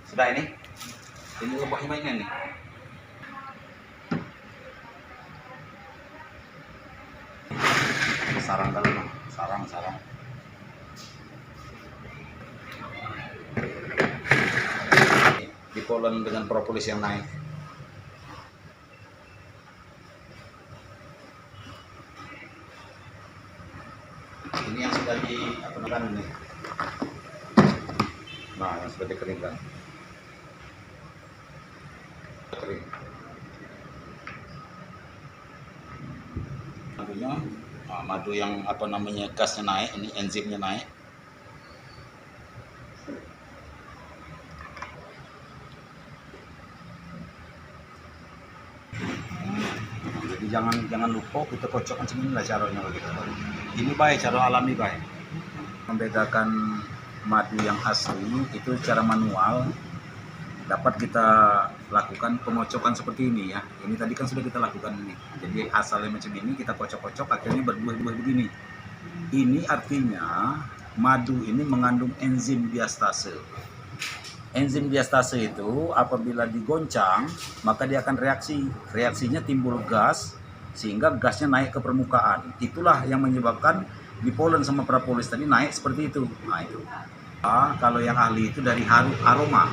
Sudah ini lebahnya mainnya nih. Sarang kalau sarang. Dipolen dengan propolis yang naik. Ini yang sudah dikeringkan ini. Nah, yang sudah dikeringkan. Kering. Madunya, madu yang gasnya naik, ini enzimnya naik. Jadi jangan lupa kita kocokkan semua caranya begitu. Ini baik, cara alami baik. Membedakan madu yang asli itu secara manual dapat kita lakukan pengocokan seperti ini ya. Ini tadi kan sudah kita lakukan ini. Jadi asalnya macam ini kita kocok-kocok akhirnya berbuah-buah begini. Ini artinya madu ini mengandung enzim diastase. Enzim diastase itu apabila digoncang maka dia akan reaksi. Reaksinya timbul gas sehingga gasnya naik ke permukaan. Itulah yang menyebabkan dipolen sama propolis tadi naik seperti itu. Nah itu. Kalau yang ahli itu dari aroma.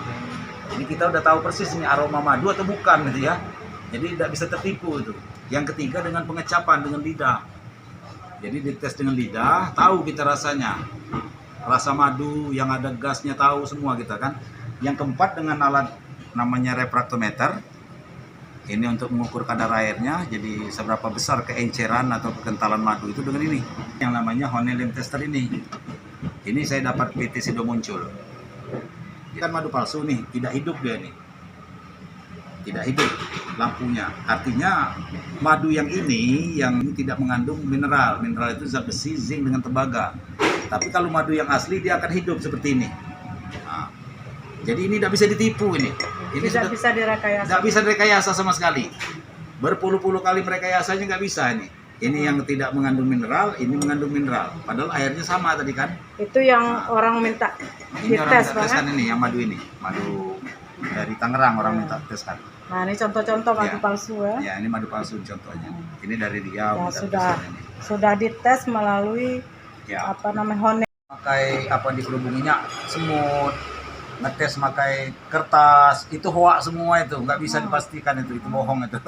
Jadi kita udah tahu persis ini aroma madu atau bukan gitu ya. Jadi tidak bisa tertipu itu. Yang ketiga dengan pengecapan dengan lidah. Jadi dites dengan lidah, tahu kita rasanya. Rasa madu yang ada gasnya tahu semua kita kan. Yang keempat dengan alat namanya refraktometer. Ini untuk mengukur kadar airnya. Jadi seberapa besar keenceran atau kekentalan madu itu dengan ini. Yang namanya Honeyland tester ini. Ini saya dapat PT Sido muncul. Ini kan madu palsu nih, tidak hidup dia nih. Tidak hidup lampunya. Artinya madu yang ini tidak mengandung mineral. Mineral itu zat besi, zinc dengan tembaga. Tapi kalau madu yang asli dia akan hidup seperti ini. Nah, jadi ini tidak bisa ditipu ini. Ini tidak bisa direkayasa. Tidak bisa direkayasa sama sekali. Berpuluh-puluh kali merekayasanya nggak bisa ini. Ini yang tidak mengandung mineral, ini mengandung mineral. Padahal airnya sama tadi kan. Itu yang orang minta ini dites, orang minta tes kan ini, yang madu ini. Madu dari Tangerang orang minta tes kan. Nah ini contoh-contoh madu palsu ya. Ya ini madu palsu contohnya. Ini dari Riau. Ya, sudah dites melalui Honey. Pakai dikerubunginya semut, ngetes pakai kertas, itu hoax semua itu, nggak bisa dipastikan itu bohong itu.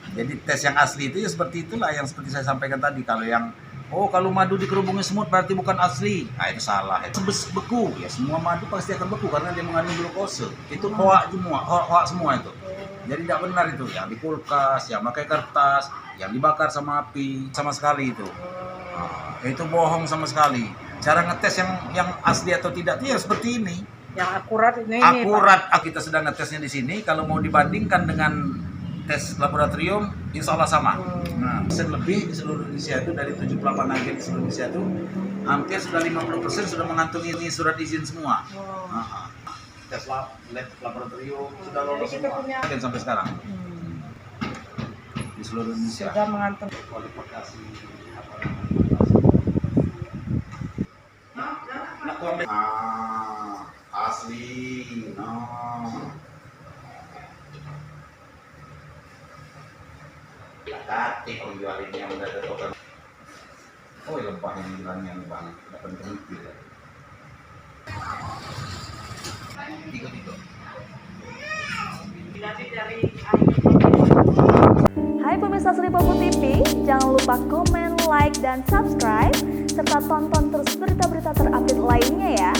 Jadi tes yang asli itu ya seperti itulah yang seperti saya sampaikan tadi. Kalau madu dikerubungi semut berarti bukan asli. Nah itu salah. Itu beku. Ya semua madu pasti akan beku karena dia mengandung glukose. Itu hoax semua itu. Jadi tidak benar itu. Yang di kulkas, yang pakai kertas, yang dibakar sama api, sama sekali itu. Nah, itu bohong sama sekali. Cara ngetes yang asli atau tidak itu ya seperti ini. Yang akurat ini. Akurat. Kita sedang ngetesnya di sini. Kalau mau dibandingkan dengan tes laboratorium, insya Allah sama. Nah, persen lebih di seluruh Indonesia itu dari 78 agen di seluruh Indonesia itu hampir sudah 50% sudah mengantongi ini surat izin semua. Tes laboratorium sudah lolos semua. Dan sampai sekarang di seluruh Indonesia sudah mengantongi kualifikasi asli. Tati penjualin yang udah ada token. Lebah yang bilangnya lebah dapat terhenti ya. Tiga. Hai pemirsa Sri Popo TV, jangan lupa komen, like, dan subscribe serta tonton terus berita-berita terupdate lainnya ya.